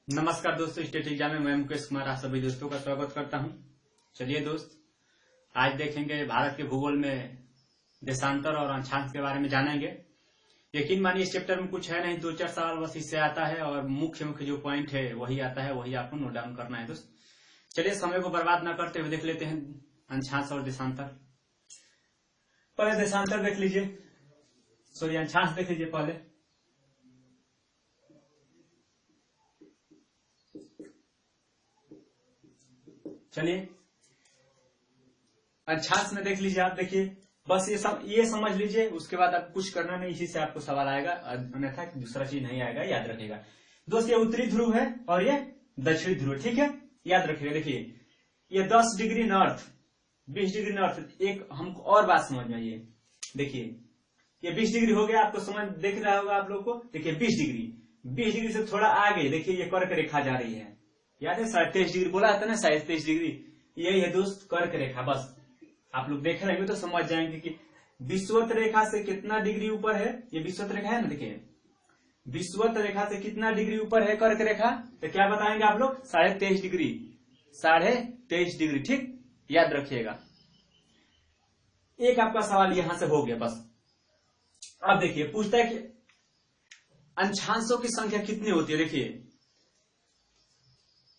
नमस्कार दोस्तों, state exam में मैं मुकेश कुमार आप सभी दोस्तों का स्वागत करता हूं। चलिए दोस्त, आज देखेंगे भारत के भूगोल में देशांतर और अंशांश के बारे में जानेंगे। यकीन मानिए इस चैप्टर में कुछ है नहीं, 2-4 सवाल बस इससे आता है और मुख्य जो पॉइंट है वही आता है, वही आपको नोट डाउन करना है दोस्त। चलिए समय को बर्बाद न करते हुए देख लेते हैं अंशांश और देशांतर। पहले देशांतर देख लीजिए, सॉरी अंशांश देख लीजिए पहले। चलिए अंशांश में देख लीजिए, आप देखिए बस ये समझ लीजिए, उसके बाद आप कुछ करना नहीं, इसी से आपको सवाल आएगा, अन्यथा दूसरा चीज नहीं आएगा, याद रखिएगा दोस्त। ये उत्तरी ध्रुव है और ये दक्षिणी ध्रुव, ठीक है, याद रखिएगा। देखिए ये 10 डिग्री नॉर्थ, 20 डिग्री नॉर्थ। एक हमको और बात समझ में आइए, देखिए ये 20 डिग्री हो गया, आपको समझ देख रहा होगा आप लोग को। देखिए 20 डिग्री से थोड़ा आगे देखिए ये कर्क रेखा जा रही है, याद है 23.5 डिग्री बोला था ना, 23.5 डिग्री यही है दोस्त कर्क रेखा। बस आप लोग देख रहे हैं तो समझ जाएंगे कि विषुवत रेखा से कितना डिग्री ऊपर है। ये विषुवत रेखा है ना, देखिए विषुवत रेखा से कितना डिग्री ऊपर है कर्क रेखा, तो क्या बताएंगे आप लोग, 23.5 डिग्री, 23.5 डिग्री, ठीक, याद रखिएगा। एक आपका सवाल यहां से हो गया बस। अब देखिए पूछता है कि अंशांशों की संख्या कितनी होती है।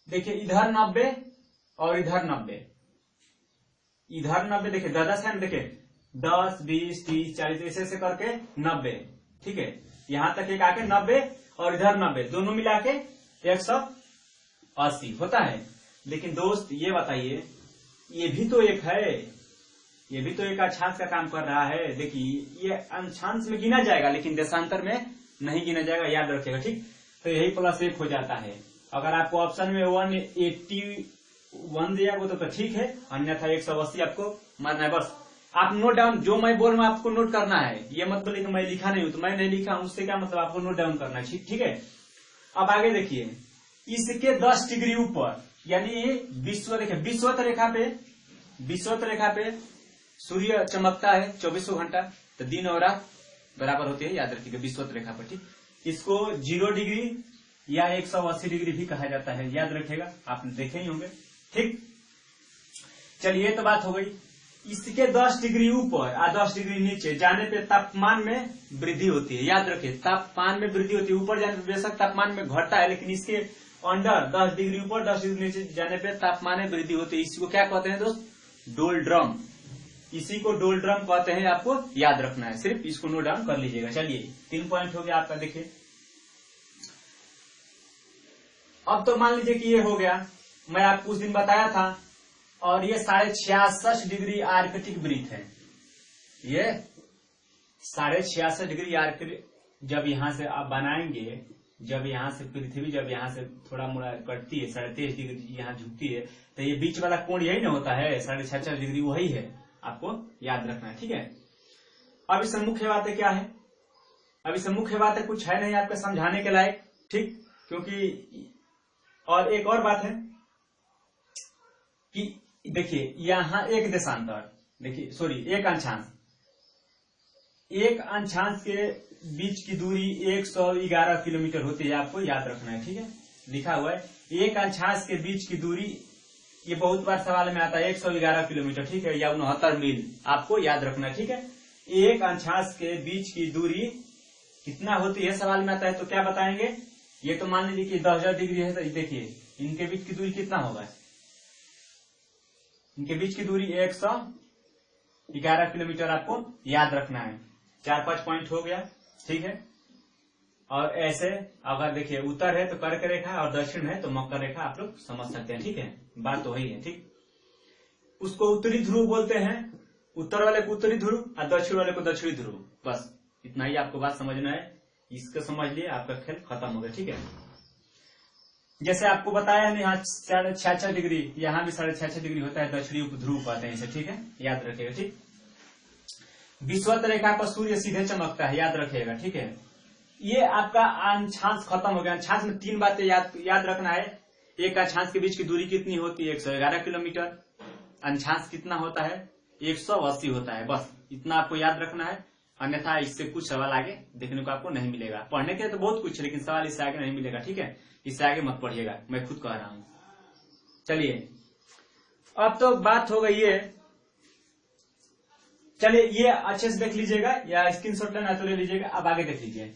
देखिए इधर 90 और इधर 90, इधर 90, देखिए 10 है ना, देखिए 10, 20, 30, 40 ऐसे करके 90, ठीक है, यहां तक एक आके 90 और इधर 90, दोनों मिला के 180 होता है। लेकिन दोस्त ये बताइए, ये भी तो एक है, ये भी तो एक अंशांश का काम कर रहा है। देखिए ये अंशांश में गिना जाएगा लेकिन देशांतर में नहीं गिना जाएगा, याद रखिएगा, ठीक। तो यही +1 हो जाता है। अगर आपको ऑप्शन में 181 दिया वो तो ठीक है, अन्यथा 180 आपको मानना है। बस आप नोट डाउन, जो मैं बोल रहा हूं आपको नोट करना है, ये मत बोलिए कि मैं लिखा नहीं हूं, तो मैं नहीं लिखा हूं उससे क्या मतलब, आपको नोट डाउन करना है, ठीक है। अब आगे देखिए, इसके 10 डिग्री ऊपर, यानी विषुवत रेखा पे सूर्य चमकता है 24 घंटा, तो दिन और रात बराबर होती है, याद रखिएगा विषुवत रेखा पर, ठीक। इसको 0 डिग्री या 180 डिग्री भी कहा जाता है, याद रखिएगा, आप देखे ही होंगे, ठीक। चलिए तो बात हो गई। इसके 10 डिग्री ऊपर और 10 डिग्री नीचे जाने पे तापमान में वृद्धि होती है, याद रखिए, तापमान में वृद्धि होती है। ऊपर जाने पे बेशक तापमान में घटता है, लेकिन इसके अंडर 10 डिग्री ऊपर 10 डिग्री नीचे जाने पे तापमान में वृद्धि होती है। इसी को क्या कहते हैं दोस्त, डोलड्रम। इसी को डोलड्रम कहते हैं, आपको याद रखना है, सिर्फ इसको नोट डाउन कर लीजिएगा। चलिए 3 पॉइंट हो गया आपका। देखिए अब तो मान लीजिए कि ये हो गया, मैं आपको उस दिन बताया था, और ये 66.5 डिग्री आर्कटिक वृत्त है। ये 66.5 डिग्री आर्कटिक, जब यहां से आप बनाएंगे, जब यहां से पृथ्वी जब यहां से थोड़ा मोड़ा कटती है, 23.5 डिग्री यहां झुकती है, तो ये बीच वाला कोण यही ना होता है, 66.5 डिग्री वही है, आपको याद रखना है, ठीक है। अब इससे मुख्य बातें क्या है, अब इससे मुख्य बातें कुछ है नहीं आपको समझाने के लायक, ठीक, क्योंकि और एक और बात है कि देखिए यहां एक देशांतर, देखिए सॉरी एक अंशांश के बीच की दूरी 111 किलोमीटर होती है, आपको याद रखना है, ठीक है, लिखा हुआ है एक अंशांश के बीच की दूरी, ये बहुत बार सवाल में आता है 111 किलोमीटर, ठीक है, या 69 मील, आपको याद रखना है, ठीक है। एक अंशांश के बीच की दूरी कितना होती है सवाल में आता है, तो क्या बताएंगे, ये तो मान लीजिए कि 10,000 डिग्री है, तो देखिए इनके बीच की दूरी कितना होगा, इनके बीच की दूरी 111 किलोमीटर, आपको याद रखना है। 4-5 पॉइंट हो गया, ठीक है। और ऐसे अगर देखिए उत्तर है तो कर्क रेखा और दक्षिण है तो मकर रेखा, आप लोग समझ सकते हैं, ठीक है, बात तो वही है, ठीक। उसको उत्तरी ध्रुव बोलते हैं, उत्तर वाले को उत्तरी ध्रुव और दक्षिण वाले को दक्षिणी ध्रुव, बस इतना ही आपको बात समझना है। इसको समझ लिए आपका खेल खत्म हो गया, ठीक है। जैसे आपको बताया है यहाँ 66.5 डिग्री, यहाँ भी 66.5 डिग्री होता है, दक्षिणी उपध्रुव कहते हैं इसे, ठीक है, याद रखिएगा, ठीक। विषुवत रेखा पर सूर्य सीधे चमकता है, याद रखिएगा, ठीक है। ये आपका अंशांश खत्म हो गया। अंशांश में 3 बातें याद रखना है। एक अंशांश के बीच की दूरी कितनी होती है, 111 किलोमीटर। अंशांश कितना होता है, 180 होता है, बस इतना आपको याद रखना है। अन्यथा इससे कुछ सवाल आगे देखने को आपको नहीं मिलेगा। पढ़ने के लिए तो बहुत कुछ, लेकिन सवाल इससे आगे नहीं मिलेगा, ठीक है। इससे आगे मत पढ़िएगा, मैं खुद कह रहा हूं। चलिए, अब तो बात हो गई है। चलिए ये अच्छे से देख लीजिएगा, या स्क्रीनशॉट लेना तो ले लीजिएगा। अब आगे देख लीजिए।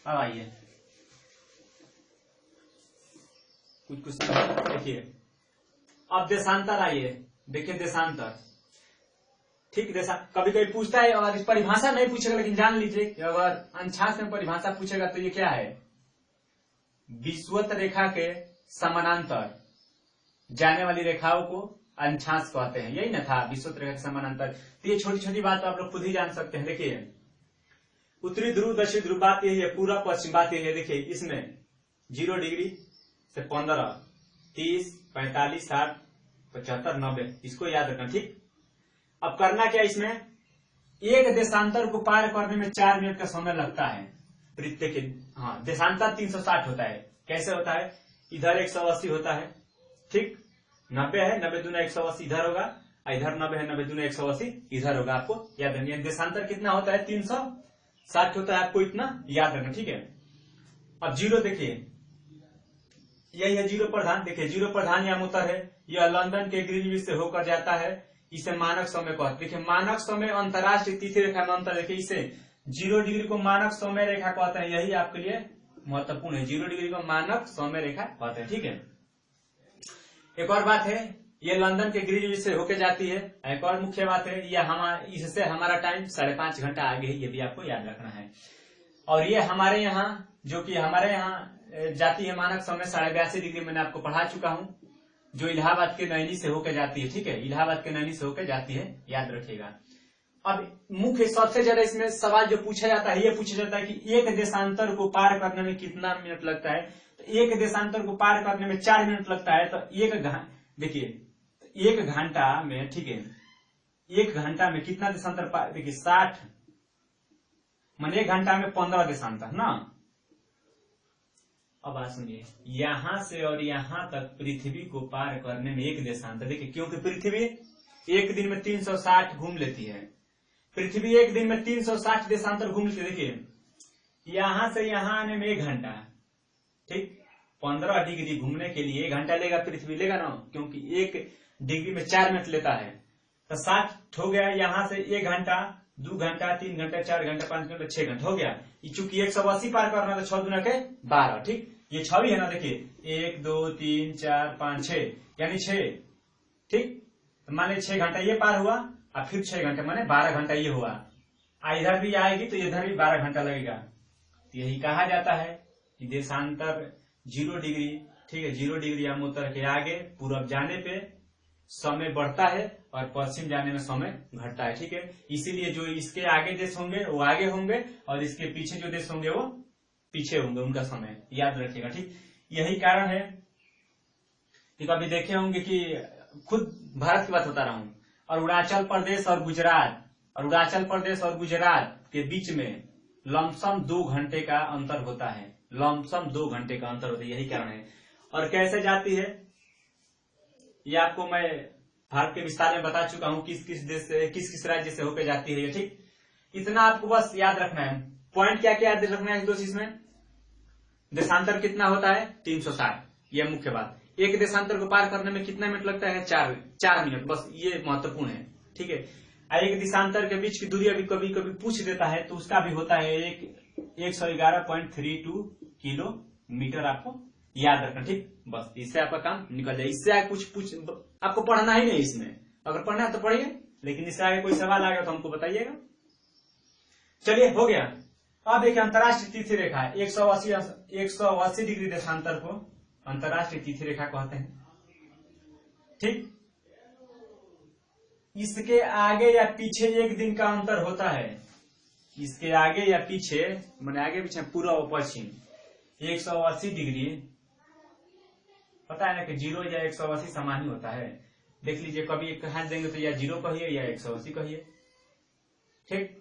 अब आइए कुछ देखिए। अब देशांतर आइए, देखिए देशांतर, ठीक। कभी कभी पूछता है, और इस परिभाषा नहीं पूछेगा, लेकिन जान लीजिए कि अगर अंशांश में परिभाषा पूछेगा तो ये क्या है, विषुवत रेखा के समानांतर जाने वाली रेखाओं को अंशांश कहते हैं। यही ना था, विषुवत रेखा के समानांतर। तो ये छोटी छोटी बात आप लोग खुद ही जान सकते हैं। देखिए, उत्तरी ध्रुव दक्षिण ध्रुव बात यही है, पूरा पश्चिम बात यही है। देखिए इसमें 0 डिग्री से 15, 30, 45, 60, 75, 90, इसको याद रखना, ठीक। अब करना क्या, इसमें एक देशांतर को पार करने में 4 मिनट का समय लगता है। वृत्त के देशांतर 360 होता है। कैसे होता है, इधर 180 होता है, ठीक। 90 है, 90 दूना 180 इधर होगा, इधर 90 है, 90 दूना 180 इधर होगा। आपको याद रखना, देशांतर कितना होता है, 360 होता है। आपको इतना याद रखना, ठीक है। अब 0 देखिए, यही है 0 प्रधान। देखिए 0 प्रधान यामोत्तर है, यह लंदन के ग्रीनविच से होकर जाता है। इसे मानक समय कहते। देखिए मानक समय अंतरराष्ट्रीय तिथि रेखा में अंतर। देखिए इसे 0 डिग्री को मानक समय रेखा कहते हैं। यही आपके लिए महत्वपूर्ण है, 0 डिग्री को मानक समय रेखा कहते हैं, ठीक है। एक और बात है, ये लंदन के ग्रीनविच से होकर जाती है। एक और मुख्य बात है, इससे हमारा टाइम 5.5 घंटा आगे है, ये भी आपको याद रखना है। और ये हमारे यहाँ, जो कि हमारे यहाँ जाती है मानक समय 82.5 डिग्री, मैंने आपको पढ़ा चुका हूँ, जो इलाहाबाद के नैनी से होकर जाती है, ठीक है। इलाहाबाद के नैनी से होकर जाती है, याद रखिएगा। अब मुख्य सबसे ज्यादा इसमें सवाल जो पूछा जाता है, ये पूछा जाता है कि एक देशांतर को पार करने में कितना मिनट लगता है। तो एक देशांतर को पार करने में 4 मिनट लगता है। तो देखिए 1 घंटा में, ठीक है, 1 घंटा में कितना देशांतर पार, देखिए 60 मान 1 घंटा में 15 देशांतर ना। अब बात सुनिए, यहां से और यहां तक पृथ्वी को पार करने में 1 देशांतर। देखिए क्योंकि पृथ्वी एक दिन में 360 घूम लेती है, पृथ्वी एक दिन में 360 देशांतर घूम लेती है। देखिए यहां से यहां आने में 1 घंटा, ठीक। 15 डिग्री घूमने के लिए 1 घंटा लेगा, पृथ्वी लेगा ना, क्योंकि 1 डिग्री में 4 मिनट लेता है। तो 60 हो गया, यहां से 1 घंटा, 2 घंटा, 3 घंटा, 4 घंटा, 5 घंटा, 6 घंटा हो गया। चूंकि 180 पार करना तो 6 दूना के 12, ठीक। ये 6 भी है ना, देखिए 1, 2, 3, 4, 5, 6, यानी 6, ठीक। तो मान लीजिए 6 घंटा ये पार हुआ, और फिर 6 घंटे माने 12 घंटा ये हुआ। इधर भी आएगी तो इधर भी 12 घंटा लगेगा। यही कहा जाता है कि देशांतर 0 डिग्री, ठीक है, 0 डिग्री यामोत्तर के आगे पूरब जाने पे समय बढ़ता है और पश्चिम जाने में समय घटता है, ठीक है। इसीलिए जो इसके आगे देश होंगे वो आगे होंगे, और इसके पीछे जो देश होंगे वो पीछे होंगे, उनका समय याद रखिएगा, ठीक। यही कारण है कि कभी देखे होंगे कि खुद भारत की बात बता रहा हूं, और अरुणाचल प्रदेश और गुजरात के बीच में लमसम 2 घंटे का अंतर होता है, लमसम 2 घंटे का अंतर होता है। यही कारण है। और कैसे जाती है ये आपको मैं भारत के विस्तार में बता चुका हूं, किस किस देश से, किस किस राज्य से होकर जाती है ये, ठीक। इतना आपको बस याद रखना है। पॉइंट क्या क्या याद रखना है दोस्त, इसमें देशांतर कितना होता है 360, ये मुख्य बात। एक देशांतर को पार करने में कितना मिनट लगता है 4 मिनट, बस ये महत्वपूर्ण है, ठीक है। एक देशांतर के बीच की दूरी अभी कभी कभी पूछ देता है, तो उसका भी होता है 111.32 किलोमीटर, आपको याद रखना, ठीक। बस इससे आपका काम निकल जाए। इससे आगे कुछ आपको पढ़ना ही नहीं इसमें, अगर पढ़ना है तो पढ़िए, लेकिन इससे आगे कोई सवाल आ गया तो हमको बताइएगा। चलिए हो गया। अब देखिए अंतरराष्ट्रीय तिथि रेखा 180 डिग्री देशांतर को अंतरराष्ट्रीय तिथि रेखा कहते हैं, ठीक। इसके आगे या पीछे 1 दिन का अंतर होता है, इसके आगे या पीछे माने आगे पीछे पूर्व और पश्चिम 180 डिग्री, पता है ना कि 0 या 180 समान ही होता है। देख लीजिए कभी एक हाथ देंगे तो या 0 कहिए या 180 कहिए, ठीक।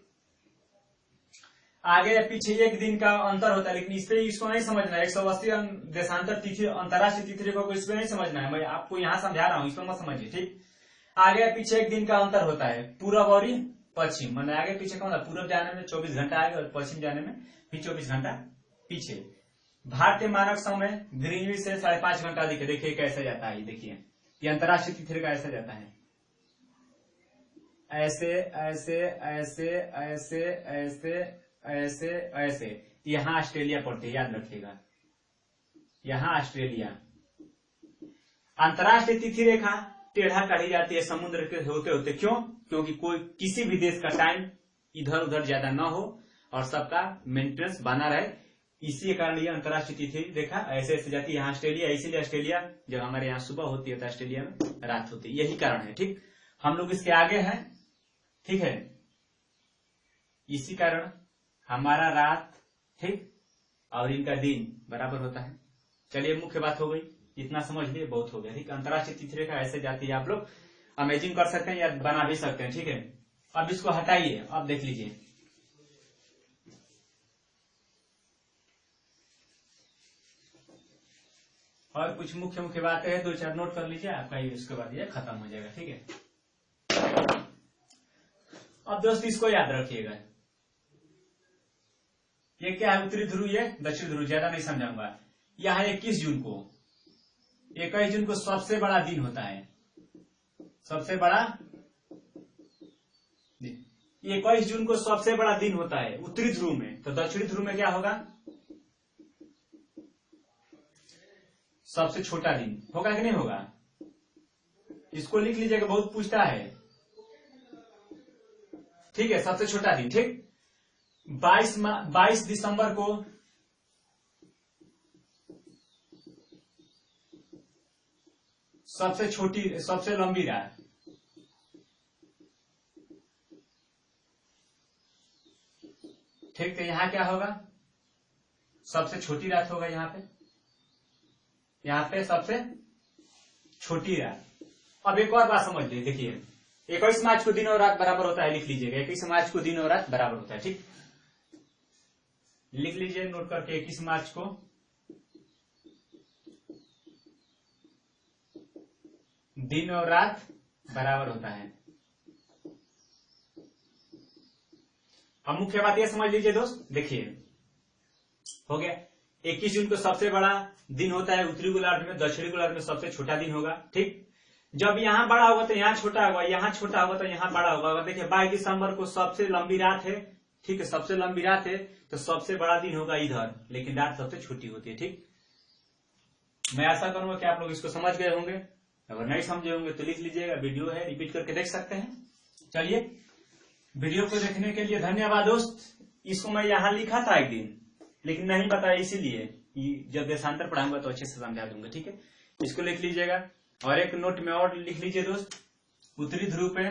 आगे या पीछे 1 दिन का अंतर होता है, लेकिन इसको नहीं समझना है। 180 देशांतर तिथि अंतरराष्ट्रीय तिथि रेखा को इसमें नहीं समझना है, मैं आपको यहाँ समझा रहा हूँ, इसको मत समझिए, ठीक। आगे या पीछे 1 दिन का अंतर होता है, पूरब और पश्चिम, मैंने आगे पीछे कौन, पूर्व जाने में 24 घंटा आगे और पश्चिम जाने में भी 24 घंटा पीछे। भारतीय मानक समय ग्रीनविच से 5.5 घंटा अधिक है। देखिए कैसे जाता है, देखिए ये अंतर्राष्ट्रीय तिथि का ऐसा जाता है, ऐसे ऐसे ऐसे ऐसे ऐसे ऐसे ऐसे। यहाँ ऑस्ट्रेलिया पड़ते है, याद रखिएगा, यहाँ ऑस्ट्रेलिया। अंतर्राष्ट्रीय तिथि रेखा टेढ़ा काढ़ी जाती है समुद्र के होते होते, क्यों? क्योंकि कोई किसी भी देश का टाइम इधर उधर ज्यादा न हो और सबका मेंटेनेंस बना रहे, इसी कारण ये अंतर्राष्ट्रीय तिथि रेखा ऐसे ऐसे जाती है। यहाँ ऑस्ट्रेलिया, इसीलिए ऑस्ट्रेलिया जब हमारे यहाँ सुबह होती है तो ऑस्ट्रेलिया में रात होती है, यही कारण है। ठीक, हम लोग इसके आगे हैं, ठीक है, इसी कारण हमारा रात, ठीक, और इनका दिन बराबर होता है। चलिए मुख्य बात हो गई, इतना समझ लिए बहुत हो गया। ठीक, अंतर्राष्ट्रीय तिथि रेखा ऐसे जाती है, आप लोग अमेजिंग कर सकते हैं या बना भी सकते हैं। ठीक है, अब इसको हटाइए, अब देख लीजिए, और कुछ मुख्य मुख्य बातें हैं, 2-4 नोट कर लीजिए, आपका ये उसके बाद ये खत्म हो जाएगा। ठीक है, अब दोस्त इसको याद रखिएगा, ये क्या है, उत्तरी ध्रुव, ये दक्षिण ध्रुव, ज्यादा नहीं समझाऊंगा। यहाँ 21 जून को, 21 जून को सबसे बड़ा दिन होता है, सबसे बड़ा 21 जून को सबसे बड़ा दिन होता है उत्तरी ध्रुव में। तो दक्षिणी ध्रुव में क्या होगा, सबसे छोटा दिन होगा कि नहीं होगा, इसको लिख लीजिएगा, बहुत पूछता है। ठीक है, सबसे छोटा दिन। ठीक, 22 दिसंबर को सबसे छोटी, सबसे लंबी रात। ठीक, तो यहाँ क्या होगा, सबसे छोटी रात होगा, यहाँ पे सबसे छोटी रात। अब एक और बात समझ लीजिए, देखिए 21 मार्च को दिन और रात बराबर होता है, लिख लीजिएगा, 21 मार्च को दिन और रात बराबर होता है। ठीक, लिख लीजिए नोट करके, 21 मार्च को दिन और रात बराबर होता है। अब मुख्य बात यह समझ लीजिए दोस्त, देखिए हो गया, 21 जून को सबसे बड़ा दिन होता है उत्तरी गोलार्ध में, दक्षिणी गोलार्ध में सबसे छोटा दिन होगा। ठीक, जब यहाँ बड़ा होगा तो यहाँ छोटा होगा, यहाँ छोटा होगा तो यहाँ बड़ा होगा। अगर देखिए 22 दिसंबर को सबसे लंबी रात है, ठीक है, सबसे लंबी रात है, तो सबसे बड़ा दिन होगा इधर, लेकिन रात सबसे छोटी होती है। ठीक, मैं आशा करूंगा कि आप लोग इसको समझ गए होंगे, अगर नहीं समझे होंगे तो लिख लीजिएगा, वीडियो है, रिपीट करके देख सकते हैं। चलिए, वीडियो को देखने के लिए धन्यवाद दोस्त। इसको मैं यहाँ लिखा था एक दिन, लेकिन नहीं बताया, इसीलिए जब देशांतर पढ़ाऊंगा तो अच्छे से समझा दूंगा। ठीक है, इसको लिख लीजिएगा, और एक नोट में और लिख लीजिए दोस्त, उत्तरी ध्रुव पे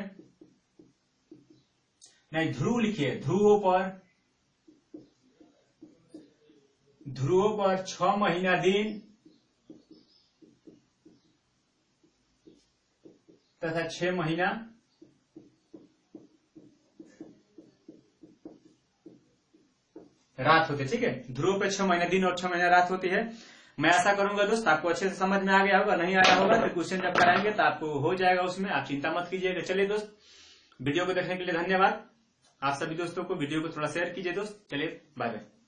नहीं, ध्रुव लिखिए, ध्रुवों पर 6 महीना दिन तथा 6 महीना रात होती है। ठीक है, ध्रुव पे 6 महीना दिन और 6 महीना रात होती है। मैं आशा करूंगा दोस्त आपको अच्छे से समझ में आ गया होगा, नहीं आया होगा तो क्वेश्चन जब कराएंगे तो आपको हो जाएगा, उसमें आप चिंता मत कीजिएगा। चलिए दोस्त, वीडियो को देखने के लिए धन्यवाद। आप सभी दोस्तों को वीडियो को थोड़ा शेयर कीजिए दोस्त। चलिए, बाय बाय।